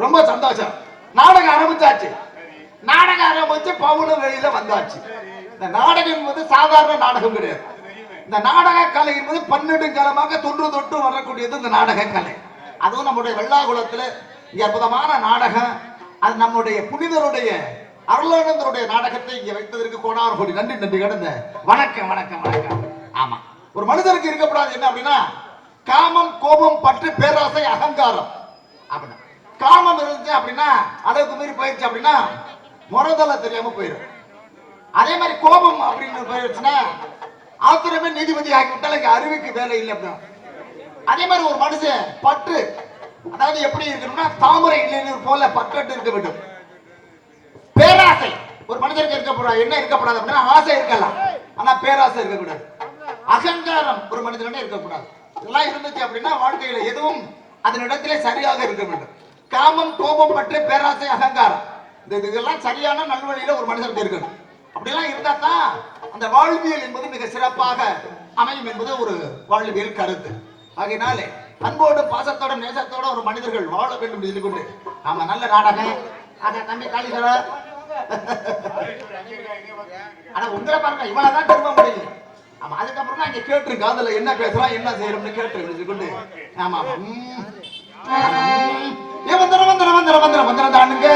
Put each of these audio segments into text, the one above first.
ரொம்ப சந்தோஷம். நாடகம் ஆரம்பிச்சாச்சு. நாடகம் ஆரம்பிச்சு பவுனும் வெளியில வந்தாச்சு. இந்த நாடகம் என்பது சாதாரண நாடகம் கிடையாது. இந்த நாடக கலை என்பது 12 காலமாக தொன்று தொட்டு வரக்கூடியது இந்த நாடக கலை. அதுவும் நம்முடைய வெள்ளாகுளத்துல இங்க அற்புதமான நாடகம். அது நம்முடைய புனிதருடைய அருளானந்தருடைய நாடகத்தை இங்க வைத்ததற்கு கோடார் கோடி நன்றி நன்றி கடந்த வணக்கம் வணக்கம் வணக்கம். ஆமா, ஒரு மனிதருக்கு இருக்கக்கூடாது என்ன அப்படின்னா காமம், கோபம், பற்று, பேராசை, அகங்காரம். அப்படின்னா காமம் இருந்துச்சு அப்படின்னா அளவுக்கு மீறி போயிடுச்சு அப்படின்னா முறதல தெரியாம போயிடும். அதே மாதிரி கோபம் அப்படின்னு போயிடுச்சுன்னா ஆத்திரமே நீதிபதி ஆகிவிட்டால் இங்க அறிவுக்கு வேலை இல்லை அப்படின்னா. அதே மாதிரி ஒரு மனுஷன் பற்று, அதாவது எப்படி இருக்கணும்னா தாமரை இளைஞர் போல பற்று இருக்க வேண்டும். பேராசை ஒரு மனிதருக்கு இருக்கப்படாது. என்ன இருக்கப்படாது அப்படின்னா ஆசை இருக்கலாம், ஆனா பேராசை இருக்கக்கூடாது. அகங்காரம் ஒரு மனிதனிடம் இருக்கக்கூடாது. இதெல்லாம் இருந்துச்சு அப்படின்னா வாழ்க்கையில எதுவும் அதனிடத்திலே சரியாக இருக்க வேண்டும். காமம், கோபம், பற்று, பேராசை, அகங்காரம் இதெல்லாம் சரியான நல்வழியில ஒரு மனிதனுக்கு இருக்கணும். அப்படிலாம் இருந்தா தான் அந்த வாழ்வியல் என்பது மிக சிறப்பாக அமையும் என்பது ஒரு வாழ்வியல் கருத்து. ஆகையினாலே அன்போடு, பாசத்தோட, நேசத்தோட ஒரு மனிதர்கள் வாழ வேண்டும் என்று சொல்லிக்கொண்டு ஆமா நல்ல நாடகம். தம்பி காளீஸ்வர ஆனா உங்களை பாருங்க, இவனதான் திரும்ப முடியும். ஆமா, அதுக்கப்புறம் தான் இங்க கேட்டிருக்கு அதுல என்ன பேசலாம் என்ன செய்யணும்னு கேட்டு கொண்டு ஆமா வந்தரம் வந்தரம் வந்தரம் வந்தரம் வந்தரம் தானுங்க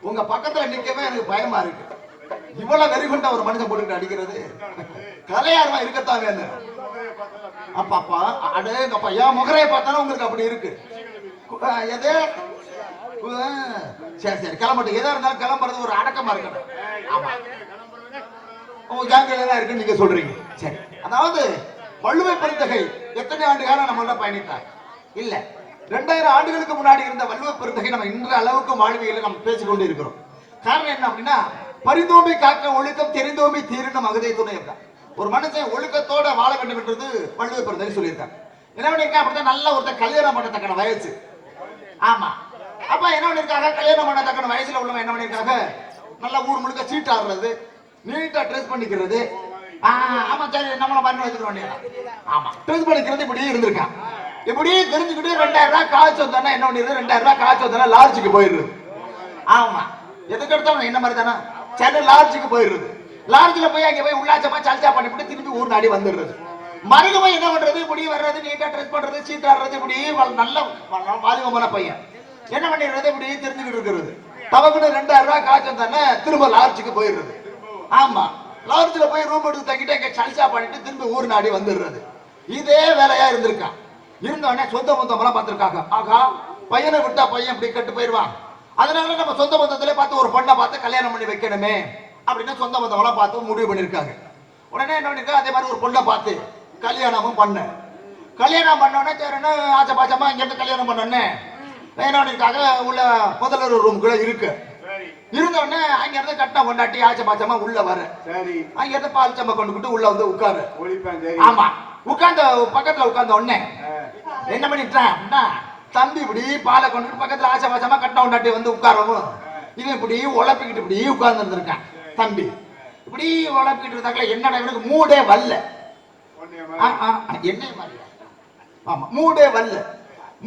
உங்க பக்கத்துல நிக்கவே எனக்கு பயமா இருக்கு. இவ்வளவு வெறிகொண்ட ஒரு மனுஷன் போட்டு அடிக்கிறது கலையாரமா இருக்கத்தான் வேணும். அப்பா அடேங்கப்பா, என் முகரைய பார்த்தாலும் உங்களுக்கு அப்படி இருக்கு. எது சரி சரி கிளம்பட்டும். எதா இருந்தாலும் கிளம்புறது ஒரு அடக்கமா இருக்கணும். ஆமா உங்க ஜாங்கிரதான் இருக்குன்னு நீங்க சொல்றீங்க. சரி, அதாவது வள்ளுவ பெருந்தகை எத்தனை ஆண்டு காலம் நம்மள பயணித்தார் இல்ல. 2000 ஆண்டுகளுக்கு முன்னாடி இருந்த வள்ளுவ பெருந்தகை நம்ம இன்ற அளவுக்கு வாழ்வியல நம்ம பேசிக்கொண்டு இருக்கிறோம். காரணம் என்ன அப்படின்னா, பரிந்தோம்பி காக்க ஒழுக்கம் தெரிந்தோம்பி தீரணும் மகதை துணை. ஒரு மனுஷன் ஒழுக்கத்தோட வாழ வேண்டும் என்றது வள்ளுவ பெருந்தகை சொல்லியிருக்காங்க. என்ன பண்ணிருக்கா அப்படின்னா, நல்ல ஒருத்தர் கல்யாணம் பண்ணத்தக்கன வயசு. ஆமா, அப்ப என்ன பண்ணிருக்காங்க, கல்யாணம் பண்ணத்தக்கன வயசுல உள்ளவங்க என்ன பண்ணிருக்காங்க, நல்லா ஊர் முழுக்க சீட் ஆடுறது, நீட்டா ட்ரெஸ் பண்ணிக்கிறது. ஆமா சரி நம்மள பண்ணி வச்சுக்கிறோம். ஆமா ட்ரெஸ் பண்ணிக்கிறது இப்படியே இருந்திருக்கான். இப்படியே தெரிஞ்சுக்கிட்டு 2000 ரூபாய் காசு வந்தானே என்ன பண்ணிடுது, 2000 ரூபாய் காசு வந்தானே லாட்ஜுக்கு போயிடுது. ஆமா எதுக்கு எடுத்தாலும் என்ன மாதிரி தானே, சரி லாட்ஜுக்கு போயிடுறது. லாட்ஜில் போய் அங்கே போய் உள்ளாச்சமா சல்ச்சா பண்ணிவிட்டு திருப்பி ஊர் நாடி வந்துடுறது. மறுபடியும் போய் என்ன பண்றது, இப்படி வர்றது, நீட்டா ட்ரெஸ் பண்றது, சீட் ஆடுறது, இப்படி நல்ல வாலிபமான பையன் என்ன பண்ணிடுறது, இப்படி தெரிஞ்சுக்கிட்டு இருக்கிறது. தவக்குன்னு 2000 ரூபாய் காசு வந்தானே திரும்ப லாட்ஜுக்கு போயிடுறது. ஆமா லாட்ஜில் போய் ரூம் எடுத்து தங்கிட்டு அங்கே சல்ச்சா பண்ணிட்டு திரும்பி ஊர் நாடி வந்துடுறது. இதே வேலையா இருந்திருக்கான். இருந்தவனே சொந்த பந்தமெல்லாம் பார்த்திருக்காங்க. ஆகா பையனை விட்டா பையன் இப்படி கட்டு போயிடுவான், அதனால நம்ம சொந்த பந்தத்திலே பார்த்து ஒரு பொண்ணை பார்த்து கல்யாணம் பண்ணி வைக்கணுமே அப்படின்னு சொந்த பந்தமெல்லாம் பார்த்து முடிவு பண்ணிருக்காங்க. உடனே என்ன பண்ணிருக்கா, அதே மாதிரி ஒரு பொண்ணை பார்த்து கல்யாணமும் பண்ண. கல்யாணம் பண்ணோடனே சரின்னு ஆச்ச பாச்சமா இங்க இருந்து கல்யாணம் பண்ணோடனே என்ன பண்ணிருக்காங்க, உள்ள முதல்வர் ரூமுக்குள்ள இருக்கு. இருந்தோடனே அங்க இருந்து கட்டின கொண்டாட்டி ஆச்ச பாச்சமா உள்ள வர, அங்க இருந்து பால் சம்ப கொண்டுகிட்டு உள்ள வந்து உட்காரு. ஆமா உட்கார்ந்த பக்கத்துல உட்கார்ந்த உடனே என்ன பண்ணிட்டான் அப்படின்னா, தம்பி இப்படி பாலை கொண்டுட்டு பக்கத்துல ஆச்ச பாச்சமா கட்டின கொண்டாட்டி வந்து உட்காரவும் இவன் இப்படி உழப்பிக்கிட்டு இப்படி உட்கார்ந்து இருந்திருக்கான். தம்பி இப்படி உழப்பிக்கிட்டு இருந்தாங்களே, என்னடா இவனுக்கு மூடே வரல. என்ன மாதிரி ஆமா மூடே வரல.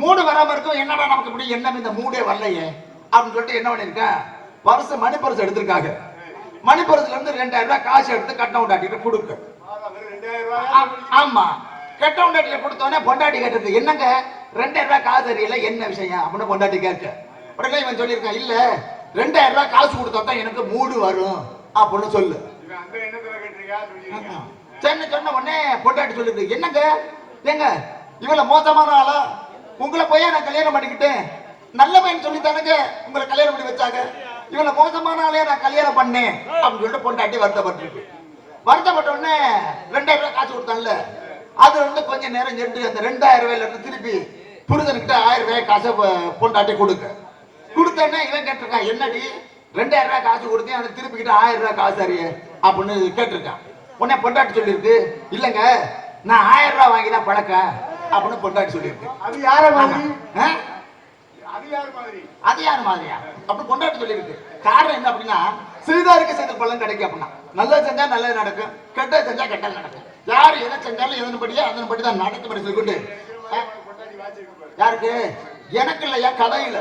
மூடு வராம இருக்கும், என்னடா நமக்கு இப்படி என்ன இந்த மூடே வரலையே அப்படின்னு சொல்லிட்டு என்ன பண்ணிருக்க, பரிசு மணி பரிசு எடுத்திருக்காங்க. மணி பரிசுல இருந்து 2000 ரூபாய் காசு எடுத்து கட்ட கொண்டாட்டிட்டு கொடுக்க. ஆமா கட்ட கொண்டாட்டில கொடுத்தோடனே பொண்டாட்டி கேட்டது, என்னங்க 2000 ரூபாய் காசு தெரியல, என்ன விஷயம் அப்படின்னு பொண்டாட்டி கேட்க. உடனே இவன் சொல்லியிருக்கான், இல்ல 2000 ரூபாய் காசு கொடுத்தா தான் எனக்கு மூடு வரும் அப்படின்னு சொல்லு. சொன்ன உடனே பொண்டாட்டி சொல்லிருக்கு, என்னங்க ஏங்க இவ்வளவு மோசமான ஆளா, உங்களை போய் நான் கல்யாணம் பண்ணிக்கிட்டேன், நல்ல பையன் சொல்லித்தானுங்க உங்களை கல்யாணம் பண்ணி வச்சாங்க, இவ்வளவு மோசமான ஆளே நான் கல்யாணம் பண்ணேன் அப்படின்னு சொல்லிட்டு பொண்டாட்டி வருத்தப்பட்டிருக்கு. வருத்தப்பட்ட உடனே 2000 ரூபாய் காசு கொடுத்தான்ல, அது வந்து கொஞ்ச நேரம் சென்று அந்த 2000 ரூபாயில இருந்து திருப்பி புரிதன்கிட்ட 1000 ரூபாய் காசை பொண்டாட்டி கொடுக்க. கொடுத்தோடனே இவன் கேட்டிருக்கான், என்னடி 2000 ரூபாய் காசு கொடுத்தேன், அதை திருப்பிக்கிட்ட 1000 ரூபாய் காசு அறிய அப்படின்னு கேட்டிருக்கான். உடனே பொண்டாட்டி சொல்லியிருக்கு, இல்லங்க நான் 1000 ரூபாய் வாங்கிதான் பழக்கம் அப்படின்னு பொண்டாட்டி சொல்லியிருக்கு. அது யார மாதிரி, அது யாரு மாதிரியா அப்படி பொண்டாட்டி சொல்லியிருக்கு. காரணம் என்ன அப்படின்னா, சிறிதாருக்கு செய்த பலன் கிடைக்கும் அப்படின்னா, நல்லா செஞ்சா நல்லது நடக்கும், கெட்ட செஞ்சா கெட்டது நடக்கும். யாரு எதை செஞ்சாலும் எதன்படியா அதன்படி தான் நடக்கும் சொல்லிட்டு. யாருக்கு, எனக்கு இல்லையா கதையில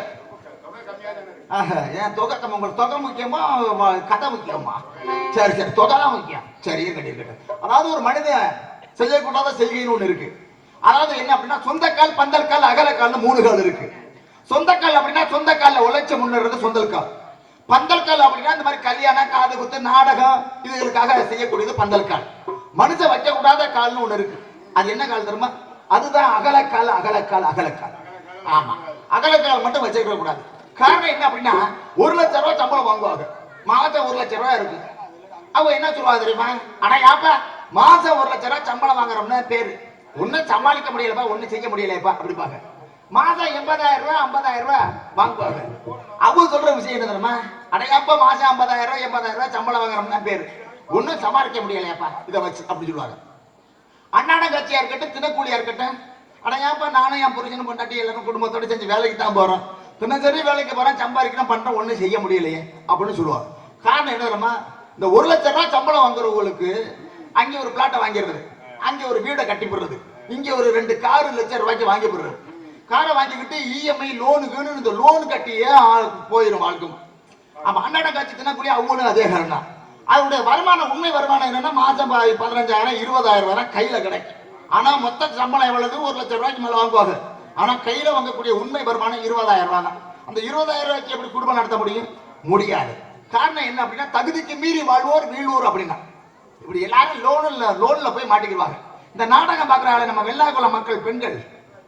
ஏன் தொகை உங்களுக்கு தொகை முக்கியமா கதை முக்கியமா? சரி சரி தொகை தான் முக்கியம். சரி இருக்கட்டும். அதாவது ஒரு மனிதன் செய்யக்கூடாத செய்கைன்னு ஒண்ணு இருக்கு. அதாவது என்ன அப்படின்னா, சொந்தக்கால் பந்தல் கால் அகலக்கால்னு 3 கால் இருக்கு. சொந்தக்கால் அப்படின்னா சொந்த கால்ல உழைச்ச முன்னேறது சொந்தல் கால். பந்தல் கால் அப்படின்னா இந்த மாதிரி கல்யாணம் காது குத்து நாடகம் இதுகளுக்காக செய்யக்கூடியது பந்தல் கால். மனுஷன் வைக்க கூடாத கால்னு ஒண்ணு இருக்கு. அது என்ன கால் தெரியுமா? அதுதான் அகலக்கால். ஆமா அகலக்கால் மட்டும் வச்சுக்க கூடாது. காரணம் என்ன அப்படின்னா, 1 லட்சம் ரூபாய் சம்பளம் வாங்குவாங்க, மாசம் 1 லட்சம் ரூபாய் இருக்கு. அவ என்ன சொல்லுவா தெரியுமா, ஆனா யாப்பா மாசம் 1 லட்சம் ரூபாய் சம்பளம் வாங்குறோம்னா பேரு ஒன்னும் சமாளிக்க முடியலப்பா, ஒன்னும் செய்ய முடியலப்பா அப்படிப்பாங்க. மாசம் 80,000 ரூபாய் 50,000 ரூபாய் வாங்குவாங்க. அவங்க சொல்ற விஷயம் என்ன தெரியுமா, அடையாப்பா மாசம் 50,000 ரூபாய் 80,000 ரூபாய் சம்பளம் வாங்குறோம்னா பேரு ஒன்னும் சமாளிக்க முடியலையாப்பா இதை வச்சு அப்படி சொல்லுவாங்க. அண்ணாட கட்சியா இருக்கட்டும், தினக்கூலியா இருக்கட்டும், அடையாப்பா நானும் என் புருஷனும் பொண்டாட்டி எல்லாரும் குடும்பத்தோட செஞ்சு வேலைக்கு தான் போறோம், தினசரி வேலைக்கு போறேன், சம்பாதிக்கணும் பண்றோம், ஒன்னும் செய்ய முடியலையே அப்படின்னு சொல்லுவாங்க. காரணம் என்ன தெரியுமா, இந்த 1 லட்சம் ரூபாய் சம்பளம் வாங்குறவங்களுக்கு அங்கே ஒரு பிளாட்டை வாங்கிடுறது, அங்கே ஒரு வீடை கட்டி போடுறது, இங்க ஒரு 2 கார் லட்சம் ரூபாய்க்கு வாங்கி போடுறது. காரை வாங்கிக்கிட்டு இஎம்ஐ லோனுக்குன்னு இந்த லோன் கட்டியே போயிடும் வாழ்க்கும். ஆமா, அண்ணாடம் காட்சி தினக்குள்ளே அவங்களும் அதே காரணம் தான். அவருடைய வருமானம், உண்மை வருமானம் என்னன்னா மாசம் 15,000 20,000 வரை கையில கிடைக்கும். ஆனா மொத்த சம்பளம் எவ்வளவு? 1,00,000 ரூபாய்க்கு மேல வாங்குவாங்க. ஆனா கையில வாங்கக்கூடிய உண்மை வருமானம் 20,000 ரூபாய் தான். அந்த 20,000 ரூபாய்க்கு எப்படி குடும்பம் நடத்த முடியும்? முடியாது. காரணம் என்ன அப்படின்னா, தகுதிக்கு மீறி வாழ்வோர் வீழ்வோர் அப்படின்னா இப்படி எல்லாரும் லோன்ல போய் மாட்டிக்குவாங்க. இந்த நாடகம் பாக்குறாங்க நம்ம வெள்ளாக்குள மக்கள், பெண்கள்,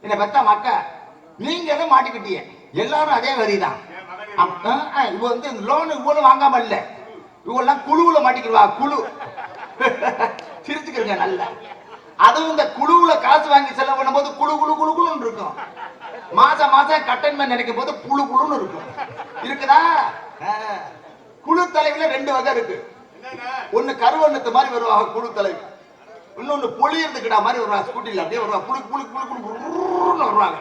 என்ன பெத்த மக்கள், நீங்களும் மாட்டிக்கிட்டீங்க. எல்லாரும் அதே வரிதான். இவ வந்து லோன் இவ்வளவு வாங்காம இல்ல, இவெல்லாம் குழுவுல மாட்டிக்குவா. குழு சிரிச்சுக்கிறீங்க நல்ல. அதுவும் இந்த குழுவுல காசு வாங்கி செலவு பண்ணும் போது குழு குழு குழு குழுன்னு இருக்கும். மாசம் கட்டன்மெண்ட் நினைக்கும் போது புழு புழுன்னு இருக்கும். இருக்குதா? குழு தலைவில 2 வகை இருக்கு. ஒண்ணு கருவண்ணத்து மாதிரி வருவாங்க குழு தலைவி, இன்னொன்னு பொழியறதுக்கிடா மாதிரி வருவாங்க. ஸ்கூட்டில அப்படியே வருவாங்க, புழு புழு புழு புழுன்னு வருவாங்க.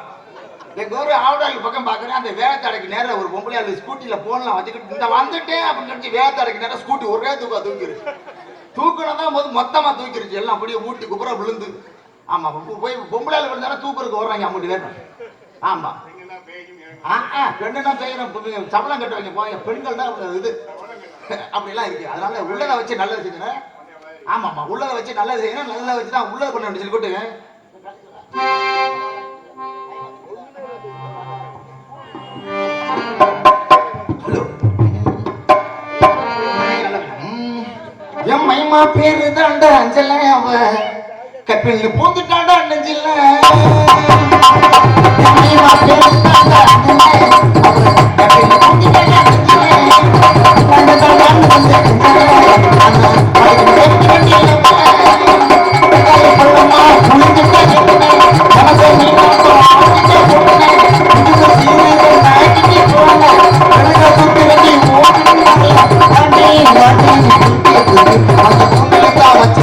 எங்க ஒரு ஆவடாளி பக்கம் பாக்குறேன், அந்த வேகத்தடைக்கு நேரம் ஒரு பொம்பளை ஸ்கூட்டில போன்லாம் வச்சுக்கிட்டு இந்த வந்துட்டேன் அப்படின்னு சொல்லி வேகத்தடைக்கு நேரம் ஸ்கூட்டி ஒரே தூக்கிருச்சு. தூக்கணும் போது மொத்தமா தூக்கிருச்சு, எல்லாம் அப்படியே ஊட்டி குப்புற விழுந்து. ஆமா, போய் பொம்பளையால விழுந்தாலும் தூக்குறதுக்கு வர்றாங்க 50 பேர். ஆமா, பெண்ணுனா செய்யணும், சம்பளம் கட்டுவாங்க போய், பெண்கள் தான் இது அப்படிலாம் இருக்கு. அதனால உள்ளதை வச்சு நல்லது செய்யணும். ஆமாமா, உள்ளதை வச்சு நல்லது செய்யணும், நல்லதை வச்சுதான் உள்ளது பண்ண சொல்லி போட்டு. என் மைமா பேரு தாண்டா அஞ்சல, அவ கப்பில் பூந்துட்டாண்டா நெஞ்சில. என் மைமா பேரு தாண்டா அஞ்சல, அவ கப்பில் பூந்துட்டாண்டா நெஞ்சில. கண்டதாண்டா நெஞ்சில அண்ணா படைக்கு வெட்டி வெட்டில பள்ளமா புளிஞ்சிட்டே மனசை நீங்க ஆடிட்டே போன இது சீரியஸ் நாய்க்கு போன அழுக சுத்தி வெட்டி ஓடிட்டே ஆண்டி வாடி அந்த பொண்ணுலதா வச்சு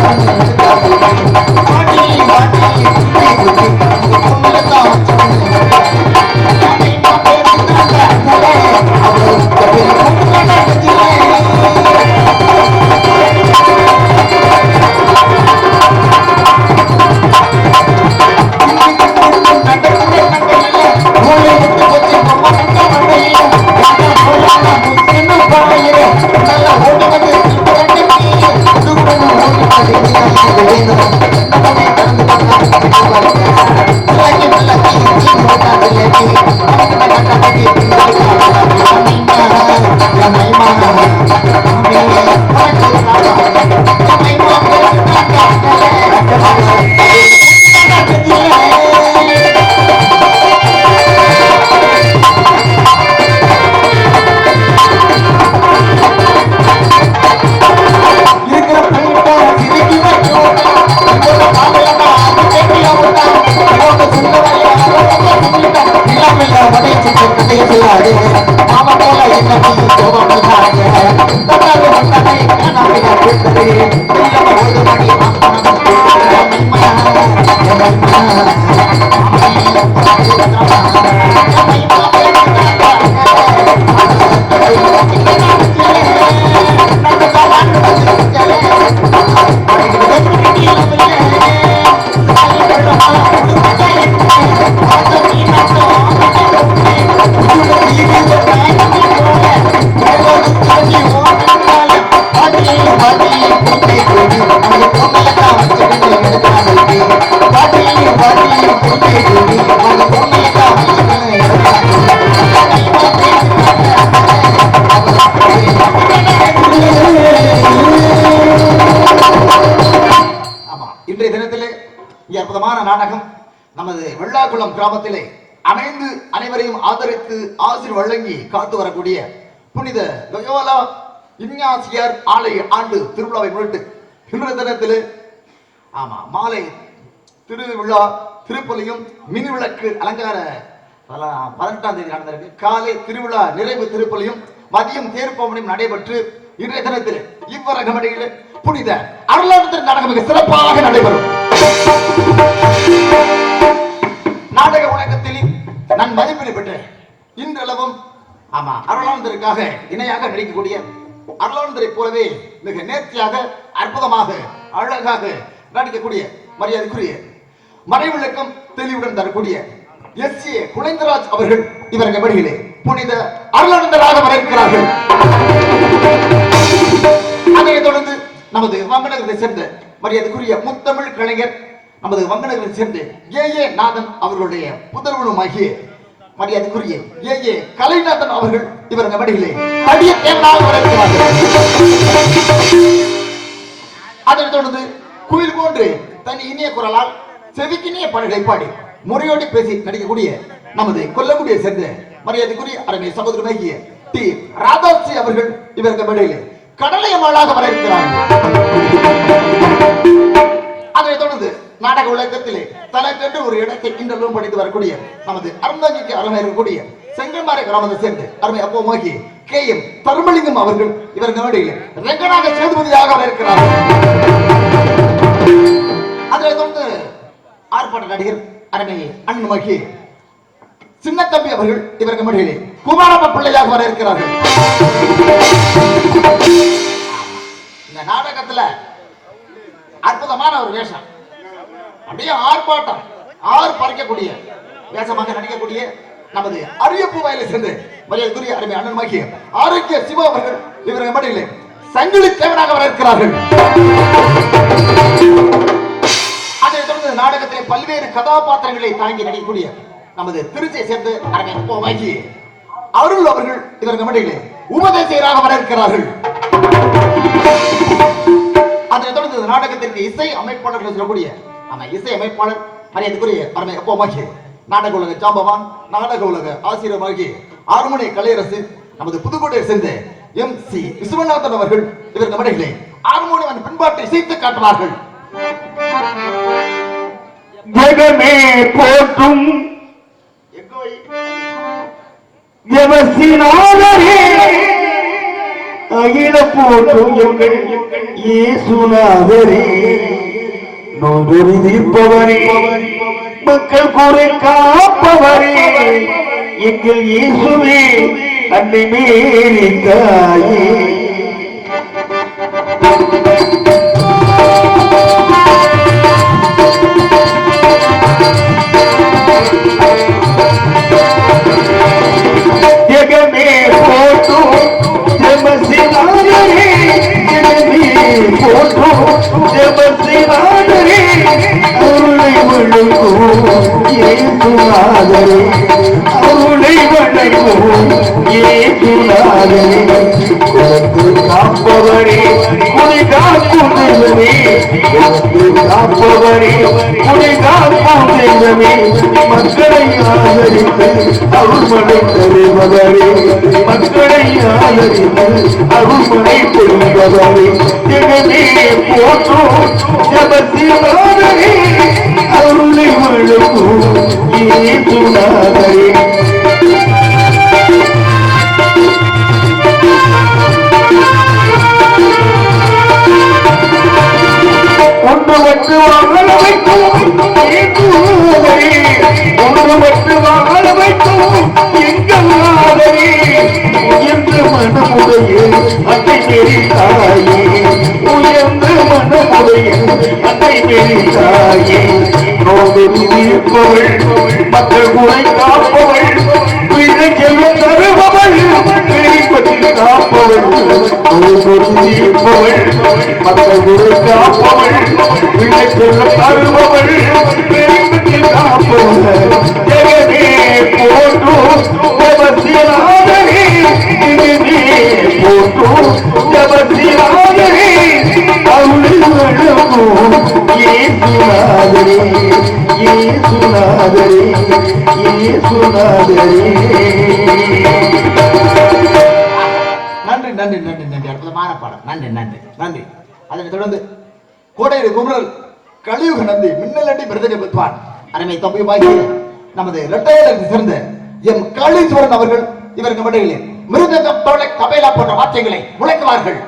வாடி வாடி அந்த பொண்ணுலதா வச்சு நாடகம் நமது வெள்ளாக்குளம் கிராமத்திலே அமைந்து அனைவரையும் ஆதரித்து ஆசிர் வழங்கி காத்து வரக்கூடிய புனித லயோலா இஞ்ஞாசியார் ஆலய ஆண்டு திருவிழாவை முன்னிட்டு இன்றைய தினத்திலே மாலை திருவிழா திருப்பலியும் மின் விளக்கு அலங்கார 18ஆம் தேதி நடந்திருக்கு. காலை திருவிழா நிறைவு திருப்பலியும் மதியம் தேர்ப்பவனையும் நடைபெற்று இன்றைய தினத்தில் இவ்வரகமடையில் புனித அருளானந்தர் நாடகம் மிக சிறப்பாக நடைபெறும். நாடக உலகத்தில் நான் மதிப்பீடு பெற்றேன். இன்றளவும் அருளானந்தருக்காக இணையாக நடிக்கக்கூடிய அருளானந்தரை போலவே மிக நேர்த்தியாக அற்புதமாக அழகாக நடிக்கக்கூடிய மரியாதைக்குரிய மறைவிளக்கம் தெளிவுடன் தரக்கூடிய எஸ்.ஏ. குழந்தைராஜ் அவர்கள் இவர்கள் வழியிலே புனித அருளானந்தராக வரவேற்கிறார்கள். அதைத் தொடர்ந்து நமது வங்கநகரை சேர்ந்த மரியாதைக்குரிய முத்தமிழ் கலைஞர் நமது வங்கநகரை சேர்ந்த ஏ நாதன் அவர்களுடைய புதல்வனுமாகிய மரியாதைக்குரிய ஏ கலைநாதன் அவர்கள் இவர்கள் வழியிலே அடிய தேவனாக வரவேற்கிறார்கள். அதைத் தொடர்ந்து குயில் போன்று தனி இனிய குரலால் செவிக்கினிய பாடல்களை பாடி முறையோடு பேசி நடிக்கக்கூடிய நமது கொல்லங்குடியை சேர்ந்த மரியாதைக்குரிய அருமை சகோதரமாகிய டி ராதாஸ்ரீ அவர்கள் இவர்கள் மேடையிலே கடலையமாளாக வர இருக்கிறார்கள். அதைத் தொடர்ந்து நாடக உலகத்திலே தனக்கென்று ஒரு இடத்தை இன்றளவும் படித்து வரக்கூடிய நமது அருந்தாங்கிக்கு அருமை இருக்கக்கூடிய செங்கல்மாறை கிராமத்தை சேர்ந்து அருமை அப்போமாகி கே.எம். தர்மலிங்கம் அவர்கள் இவர்கள் மேடையிலே ரெங்கனாக சேதுபதியாக வர இருக்கிறார்கள். அதைத் தொடர்ந்து ஆர்ப்பாட்ட நடிகர் அருமை அண்ணமாகி சின்ன தம்பி அவர்கள் இவர்கள் மடியிலே குமாரப்ப பிள்ளையாக வர இருக்கிறார்கள். இந்த நாடகத்துல அற்புதமான ஒரு வேஷம், அப்படியே ஆர்ப்பாட்டம் பறிக்கக்கூடிய வேஷமாக நடிக்கக்கூடிய நமது அரியப்பூ வயலை சேர்ந்து மரியாதைக்குரிய அருமை அண்ணன்மாகிய ஆரோக்கிய சிவா அவர்கள் இவர்கள் மடியிலே சங்கிலி தேவனாக வர இருக்கிறார்கள். அதைத் தொடர்ந்து நாடகத்திலே பல்வேறு கதாபாத்திரங்களை தாங்கி நடிக்கக்கூடிய நமது திருச்சியை சேர்ந்து அருமை அருள் அவர்கள் இவர்கள் மடியிலே உபதேசராக வர இருக்கிறார்கள். அதைத் தொடர்ந்து நாடகத்திற்கு இசை அமைப்பாளர்கள் சொல்லக்கூடிய இசை அமைப்பாளர் மரியாதைக்குரிய அருமை அப்போமாகி நாடக உலக ஜாம்பவான் நாடக உலக ஆசிரியமாகி ஆறுமணி கலையரசு நமது புதுக்கோட்டையை சேர்ந்த எம்.சி. விஸ்வநாதன் அவர்கள் இவர்கள் மடியிலே ஆறுமணிவன் பின்பாட்டை இசைத்து காட்டுவார்கள். ஜெகமே போற்றும் அகில போற்றும் எங்கள் இயேசுநாதரே, நோதொரு தீர்ப்பவரே, மக்கள் குறை காப்பவரே, எங்கள் இயேசுவே அன்னை மேரி தாயே. காப்பவரே குடி காக்கும் தெய்வமே, காப்பவரே குடி காக்கும் தெய்வமே, மக்களை ஆதரித்து அருள்மனை தருபவரே, மக்களை ஆதரித்து அருள்மனை பெறுபவரே, ஜெகமே போற்றும் ஜெபசிவாதரே, அருளை வழங்கும் இயேசுநாதரே. ஒன்று மட்டு வாழ வைக்கும் ஒன்று மட்டு வாழ வைக்கும் எங்கள் நாதரே, உயர்ந்த மனமுடைய அன்னை மேரி தாயே, உயர்ந்த மனமுடைய அன்னை மேரி தாயே, நோதொரு தீர்ப்பவள், மக்கள் குறை காப்பவள், பிள்ளை செல்வம் தருபவள், கிளைப்பற்றி காப்பவள், நோதொரு தீர்ப்பவள், மக்கள் குறை காப்பவள், பிள்ளை செல்வம் தருபவள், கிளைப்பற்றி காப்பவள், ஜெகமே போற்றும் ஜெபசிவாதரே, ஜெகமே போற்றும் ஜெபசிவாதரே, அருளை வழங்கும் இயேசுநாதரே, இயேசுநாதரே, இயேசுநாதரே. நன்றி நன்றி நன்றி நன்றி, அற்புதமான பாடம், நன்றி நன்றி நன்றி. அதனைத் தொடர்ந்து கோடையில் குமரல் கலியுக நந்தி மின்னலடி பிரதனை பெற்றான் அருமை தம்பியுமாகிய நமது இரட்டையரை சேர்ந்த எம் காளீஸ்வரன் அவர்கள் இவருக்கு மடையிலே மிருதங்கம், தோளை, கபேலா போன்ற வார்த்தைகளை முழக்குவார்கள்.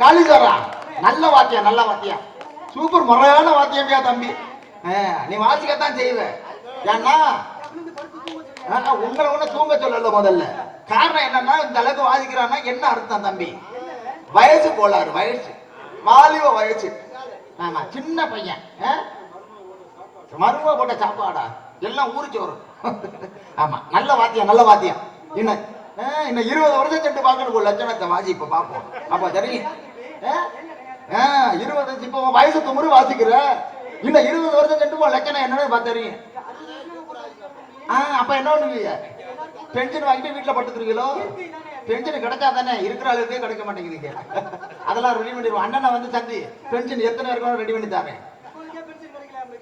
காளிதாரா நல்ல வாத்தியம் நல்ல வாத்தியம் சூப்பர் முறையான வாத்தியம்யா தம்பி. நீ வாசிக்கத்தான் செய்வ. ஏன்னா உங்களை ஒண்ணு தூங்க சொல்லல முதல்ல. காரணம் என்னன்னா இந்த அளவுக்கு வாசிக்கிறான்னா என்ன அர்த்தம் தம்பி? வயசு போலாரு, வயசு வாலிப வயசு. ஆமா சின்ன பையன். மருவ போட்ட சாப்பாடா எல்லாம் ஊருக்கு வரும். ஆமா நல்ல வாத்தியம் நல்ல வாத்தியம். இன்னும் 20 வருஷம் சென்று பார்க்கணும் லட்சணத்தை வாசி இப்ப பார்ப்போம். அப்ப சரி 20 இப்போ வயசு துமுறு வாசிக்கிற. இன்னும் 20 வருஷம் சென்று லட்சணம் என்னன்னு பார்த்தறீங்க. அப்ப என்ன பண்ணுவீங்க? பென்ஷன் வாங்கிட்டு வீட்டுல படுத்துக்கிறீங்களோ? பென்ஷன் கிடைச்சா தானே, இருக்கிற அளவுக்கே கிடைக்க மாட்டேங்குதுங்க. அதெல்லாம் ரெடி பண்ணிடுவோம். அண்ணனை வந்து சந்தி பென்ஷன் எத்தனை இருக்கணும் ரெடி பண்ணி தானே.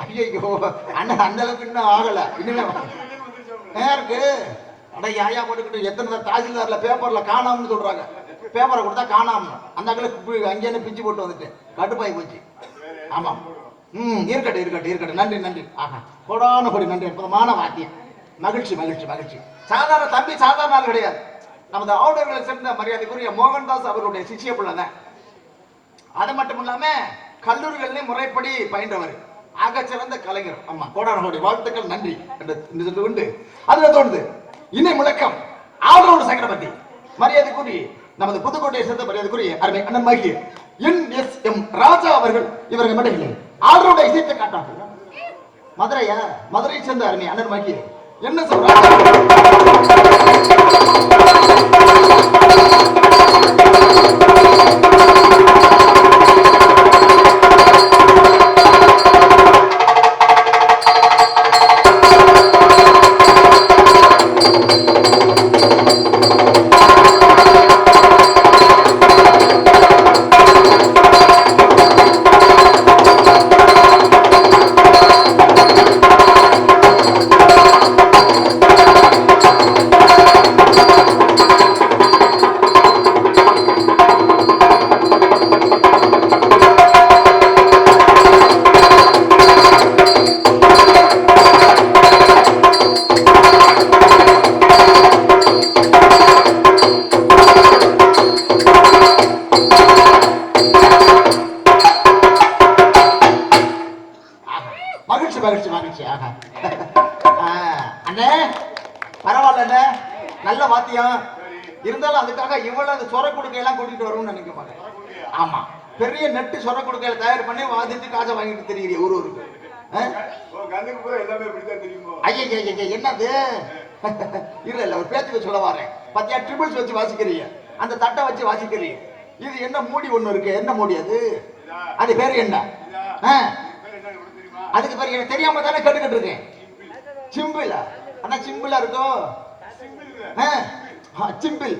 ஐயோ அண்ணன் அந்த அளவுக்கு இன்னும் ஆகல. இனிமே இருக்கு. அட யாயா போட்டுக்கிட்டு எத்தனை தாசில்தார்ல பேப்பர்ல காணாமன்னு சொல்றாங்க. பேப்பரை கொடுத்தா காணாம அந்த அங்கே பிச்சு போட்டு வந்துட்டு கடுப்பாய் போச்சு. ஆமா இருக்கட்டும் இருக்கட்டும் இருக்கட்டும். நன்றி நன்றி. ஆஹா கொடான கொடி நன்றி. அற்புதமான வாத்தியம். மகிழ்ச்சி மகிழ்ச்சி மகிழ்ச்சி. சாதாரண தம்பி சாதாரண ஆள் கிடையாது. நமது ஆளுநர்களை சேர்ந்த மரியாதைக்குரிய மோகன்தாஸ் அவர்களுடைய சிஷ்ய பிள்ளை. அது மட்டும் இல்லாம கல்லூரிகளிலே முறைப்படி பயின்றவர், ஆக சிறந்த கலைஞர். ஆமா கோடான கோடி வாழ்த்துக்கள் நன்றி என்று சொல்லி கொண்டு அதுல தோணுது இணை முழக்கம் ஆளுநர் சக்கரவர்த்தி மரியாதைக்குரிய நமது புதுக்கோட்டையை சேர்ந்த மரியாதைக்குரிய அருமை அண்ணன் மகிழ் NSM ராஜா அவர்கள் இவர்கள் மேடையில் ஆளுநருடைய இசைத்தை காட்டார்கள். மதுரையா மதுரையை சேர்ந்த அருமை அண்ணன் மகிழ் என்ன சொல்றாங்க? மகிழ்ச்சி மகிழ்ச்சி. அண்ணே பரவாயில்ல நல்ல வாத்தியம் இருந்தாலும் அதுக்காக இவ்வளவு சொர கொடுக்கையெல்லாம் கூட்டிட்டு வரும்னு நினைக்க மாட்டேன். ஆமா பெரிய நெட்டு சொர கொடுக்கையில தயார் பண்ணி வாதிட்டு காசை வாங்கிட்டு தெரியுது ஒரு ஊருக்கு. ஐயா என்னது இல்ல இல்ல ஒரு பேச்சுக்கு சொல்ல வரேன். பத்தியா ட்ரிபிள்ஸ் வச்சு வாசிக்கிறீங்க, அந்த தட்டை வச்சு வாசிக்கிறீங்க. இது என்ன மூடி ஒண்ணு இருக்கு, என்ன மூடி அது? அது பேரு என்ன? அதுக்கு பேரு எனக்கு தெரியாம தானே கேட்டுக்கிட்டு இருக்கேன். சிம்பிள். ஆனா சிம்பிளா இருக்கும். சிம்பிள்.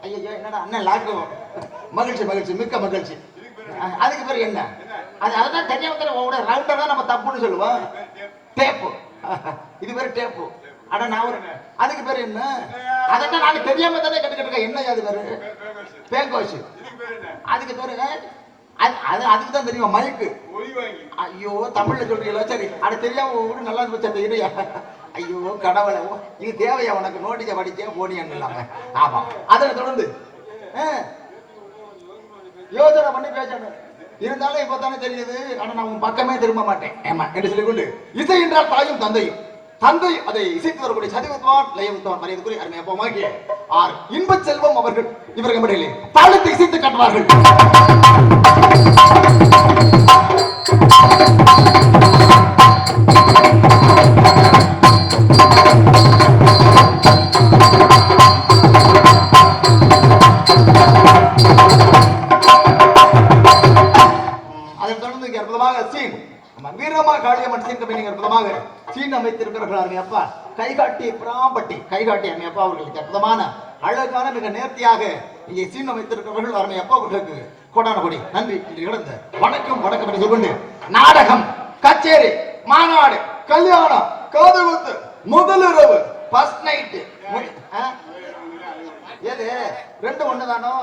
ஐயோ என்னடா அண்ணன் லாக்கும். மகிழ்ச்சி மகிழ்ச்சி மிக்க மகிழ்ச்சி. அதுக்கு பேரு என்ன? அதான் தெரியாம தானே ரவுண்டர் தான் நம்ம தப்புன்னு சொல்லுவோம். டேப்பு. இது பேரு டேப்பு. அட நான் ஒரு அதுக்கு பேரு என்ன? அதான் நான் தெரியாம தானே கேட்டுக்கிட்டு இருக்கேன். என்ன அது பேரு? பேங்கோஷ். அதுக்கு பேரு அதுக்கு தான் தெரியுமா மைக்கு. ஐயோ தமிழ்ல சொல்றீங்களா? சரி அது தெரியாம நல்லா இருந்துச்சு இடையா. ஐயோ கடவுளை இது தேவையா உனக்கு? நோட்டீஸை படிச்சே போனியான்னு இல்லாம. ஆமா அதை தொடர்ந்து யோசனை பண்ணி பேசணும். இருந்தாலும் இப்ப தானே தெரியுது. ஆனா நான் உன் பக்கமே திரும்ப மாட்டேன் ஏமா என்று சொல்லிக்கொண்டு இசை என்றால் தாயும் தந்தையும், தந்தை அதை இசைத்து வரக்கூடிய சதிவுத்வான் லயவுத்வான் மரியாதைக்குரிய அருமை அப்பமாகிய ஆர் இன்பச் செல்வம் அவர்கள் இவர்கள் முறையிலே தாளத்தை இசைத்து காட்டுவார்கள். அதன் தொடர்ந்து அற்புதமாக சீன் வீரமா காளியம்மன் சீன் கம்பெனி அற்புதமாக சீன் அமைத்திருக்கிறார்கள். அப்பா கைகாட்டி பிராம்பட்டி கைகாட்டி அருமை அப்பா அவர்களுக்கு அற்புதமான அழகான மிக நேர்த்தியாக இங்கே சீன் அமைத்திருக்கிறவர்கள் அருமை அப்பா அவர்களுக்கு கொடான கொடி நன்றி கிடந்த வணக்கம் வணக்கம் என்று சொல்லுங்க. நாடகம் கச்சேரி மாநாடு கல்யாணம் காதுகுத்து முதலிரவு ஃபர்ஸ்ட் நைட் ஏது ரெண்டு ஒண்ணுதானோ?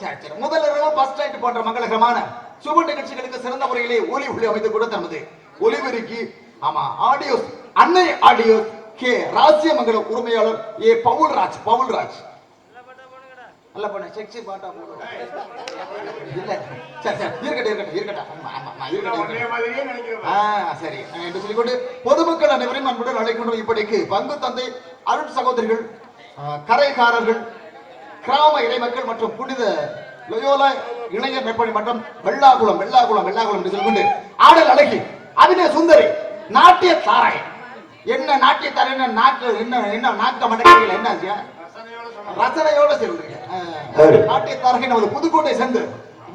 சரி சரி முதலிரவு ஃபர்ஸ்ட் நைட் போன்ற மங்களகரமான சுப நிகழ்ச்சிகளுக்கு சிறந்த முறையிலே ஒலி ஒளி அமைத்து கூட தனது ஒலிபெருக்கி ஆமா ஆடியோஸ் அன்னை ஆடியோஸ் கே ராசியமங்கலம் உரிமையாளர் ஏ பவுல்ராஜ் நல்ல பொண்ணு செக்ஸி பாட்டா போடுவோம். இல்ல சரி சரி இருக்கட்டும். ஆமா இருக்கட்டும். சரி என்று சொல்லிக்கொண்டு பொதுமக்கள் அனைவரையும் அன்புடன் அழைக்கின்றோம். இப்படிக்கு பங்கு தந்தை அருள் சகோதரிகள், கரைக்காரர்கள், கிராம இறைமக்கள் மற்றும் புனித லயோலா இளைஞர் மேற்பணி மற்றும் வெள்ளாகுளம் என்று சொல்லிக்கொண்டு ஆடல் அழகி, அபிநய சுந்தரி, நாட்டிய தாரை, என்ன நாட்டிய தாரை, என்ன நாக்கு, என்ன நாக்க மடக்கையில் என்ன ரசனையோட சொல்றீங்க. நாட்டிய தாரகை நமது புதுக்கோட்டை சேர்ந்து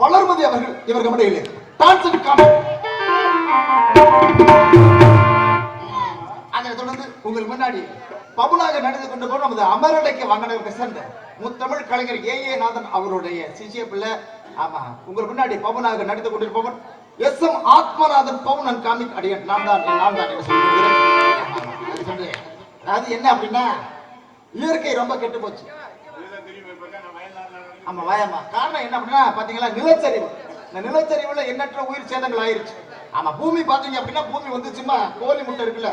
வளர்மதி அவர்கள் இவர்கள் மடையிலே டான்ஸ் காமெடி. அதை தொடர்ந்து உங்களுக்கு முன்னாடி பபுலாக நடந்து கொண்டு போன நமது அமரலைக்கு வாங்கினவருக்கு சேர்ந்த முத்தமிழ் கலைஞர் ஏ நாதன் அவருடைய சிசிய பிள்ளை. ஆமா, உங்களுக்கு முன்னாடி பவனாக நடித்துக் கொண்டிருப்பவன் எஸ்.எம். ஆத்மநாதன் பவுன் காமிக் அடியன். நான் தான் என்று சொல்லுகிறேன். அதாவது என்ன அப்படின்னா, இயற்கை ரொம்ப கெட்டு போச்சு. ஆமா வாயம்மா. காரணம் என்ன அப்படின்னா பாத்தீங்களா, நிலச்சரிவு. இந்த நிலச்சரிவுல எண்ணற்ற உயிர் சேதங்கள் ஆயிருச்சு. ஆமா, பூமி பாத்தீங்க அப்படின்னா பூமி வந்து சும்மா கோழி முட்டை இருக்குல்ல,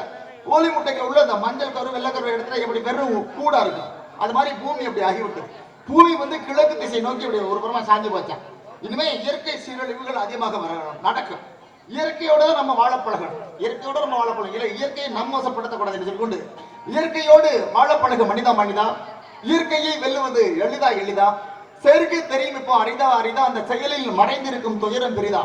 கோழி முட்டைக்கு உள்ள இந்த மஞ்சள் கரு வெள்ளை கரு இடத்துல எப்படி வெறும் கூடா இருக்கும், அது மாதிரி பூமி அப்படி ஆகிவிட்டு பூமி வந்து கிழக்கு திசை நோக்கி இப்படி ஒரு புறமா சாஞ்சு போச்சா. இனிமே இயற்கை சீரழிவுகள் அதிகமாக நடக்கும். இயற்கையோட நம்ம வாழப்பழகணும். இல்லை இயற்கையை நம்ம வசப்படுத்தக்கூடாது என்று சொல்லிக்கொண்டு இயற்கையோடு வாழப்பழக மனிதா. இயற்கையை வெல்லுவது எளிதா. செயற்கை தெரியும் இப்போ அரிதா. அந்த செயலில் மறைந்திருக்கும் துயரம் பெரிதா.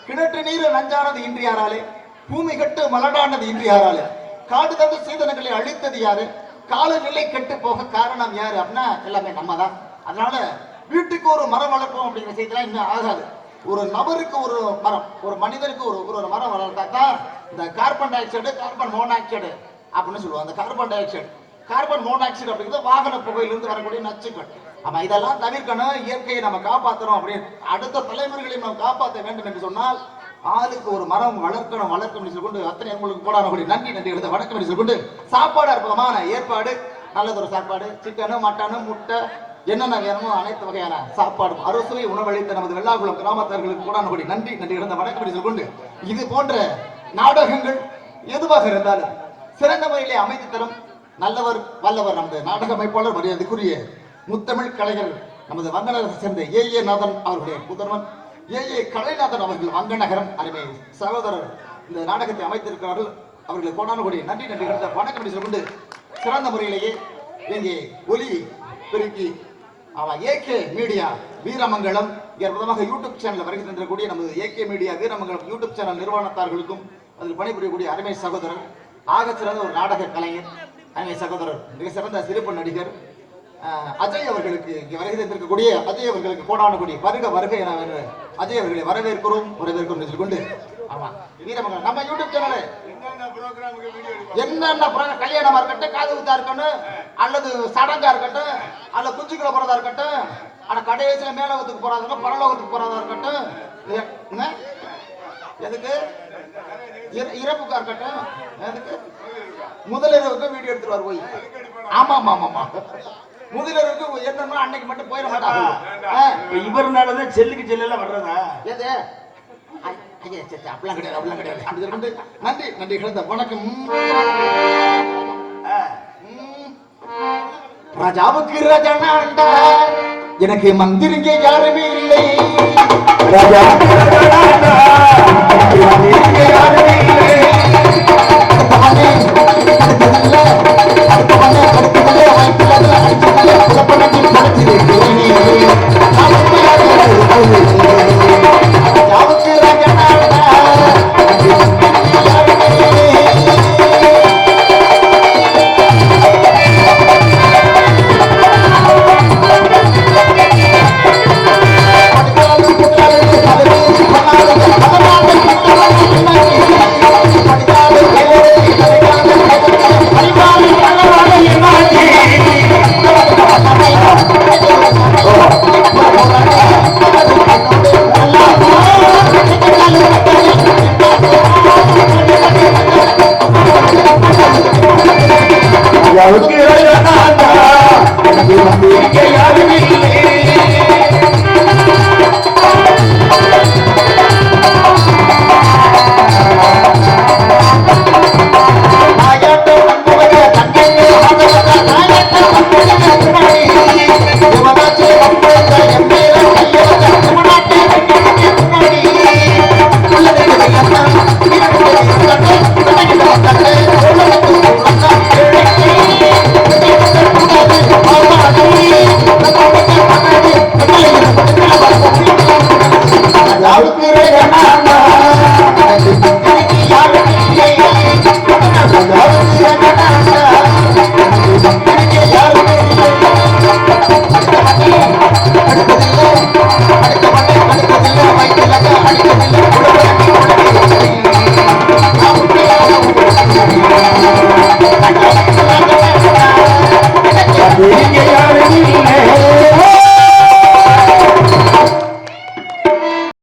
கிணற்று நீர் நஞ்சானது இன்றி யாராலே, பூமி கட்டு மலடானது இன்றி யாராலே, காடு தந்து சீதனங்களை அழித்தது யாரு, காலநிலை கெட்டு போக காரணம் யாரு அப்படின்னா எல்லாமே நம்ம தான். அதனால வீட்டுக்கு ஒரு மரம் வளர்ப்போம் அப்படிங்கிற செய்திலாம் இன்னும் ஆகாது. ஒரு நபருக்கு ஒரு மரம், ஒரு மனிதருக்கு ஒரு மரம் வளர்த்தா தான் இந்த carbon di oxide, carbon monoxide அப்படின்னு சொல்லுவோம். அந்த carbon di oxide, carbon monoxide அப்படிங்கிறது வாகன புகையிலிருந்து வரக்கூடிய நச்சுக்கள். ஆமா, இதெல்லாம் தவிர்க்கணும். இயற்கையை நம்ம காப்பாற்றணும் அப்படின்னு அடுத்த தலைமுறைகளையும் நம்ம காப்பாற்ற வேண்டும் என்று சொன்னால் ஆளுக்கு ஒரு மரம் வளர்க்கணும் சொல்லிக்கொண்டு அத்தனை உங்களுக்கு போடாத நன்றி எடுத்த வணக்கம் என்று சொல்லிக்கொண்டு சாப்பாடு அற்புதமான ஏற்பாடு, நல்லதொரு சாப்பாடு, சிக்கனு மட்டனு முட்டை என்னென்ன வேணுமோ அனைத்து வகையான சாப்பாடும் அறுசுவை உணவளித்த நமது வெள்ளாகுளம் கிராமத்தார்களுக்கு கூட நன்றி இருந்த வணக்கம் என்று சொல்லிக்கொண்டு இது போன்ற நாடகங்கள் எதுவாக இருந்தாலும் சிறந்த முறையிலே அமைத்து தரும் நல்லவர் வல்லவர் நமது நாடக அமைப்பாளர் மரியாதைக்குரிய முத்தமிழ் கலைஞர் நமது வங்கநகரை சேர்ந்த ஏ நாதன் அவர்களுடைய புதல்வன் ஏ கலைநாதன் அவர்கள் வங்கநகரம் அருமை சகோதரர் இந்த நாடகத்தை அமைத்திருக்கிறார்கள். அவர்களுக்கு கோடான கோடி நன்றி எடுத்த வணக்கம் என்று சொல்லிக்கொண்டு சிறந்த முறையிலேயே இங்கே ஒலி பெருக்கி ஏகே மீடியா வீரமங்கலம் அற்புதமாக யூடியூப் சேனல் வருகை தந்திருக்கக்கூடிய நமது AK media Veeramangalam YouTube channel நிறுவனத்தார்களுக்கும் அதில் பணிபுரியக்கூடிய அருமை சகோதரர், ஆக சிறந்த ஒரு நாடக கலைஞர், அருமை சகோதரர், மிக சிறந்த சிறப்பு நடிகர் அஜய் அவர்களுக்கு இங்கே வருகை தந்திருக்கக்கூடிய அஜய் அவர்களுக்கு கோடான கோடி வருகை என அஜய் அவர்களை வரவேற்கிறோம் சொல்லிக்கொண்டு ஆமா வீரமங்கலம் நம்ம யூடியூப் சேனல் என்னென்ன கல்யாணமா இருக்கட்டும், காது ஊத்தா இருக்கட்டும், அல்லது சடங்கா இருக்கட்டும், அல்ல குஞ்சுக்குள்ள போறதா இருக்கட்டும், ஆனா கடைசியில மேலோகத்துக்கு போறதா பரலோகத்துக்கு போறதா இருக்கட்டும், எதுக்கு இறப்புக்கா இருக்கட்டும், எதுக்கு முதலிரவுக்கு வீடியோ எடுத்துருவார் போய். ஆமா முதலிரவுக்கு என்னன்னா அன்னைக்கு மட்டும் போயிட மாட்டாங்க. இவருனாலதான் செல்லுக்கு செல்லெல்லாம் வர்றதா எது அப்படிலாம் கிடையாது. நன்றி கிடந்த வணக்கம். ராஜாவுக்கு ராஜாண்டா எனக்கு மந்திரிங்க யாருமே இல்லை. ராஜாவுக்கு ராஜாண்டா மந்திரிங்க யாருமே இல்லை. அவுக்குற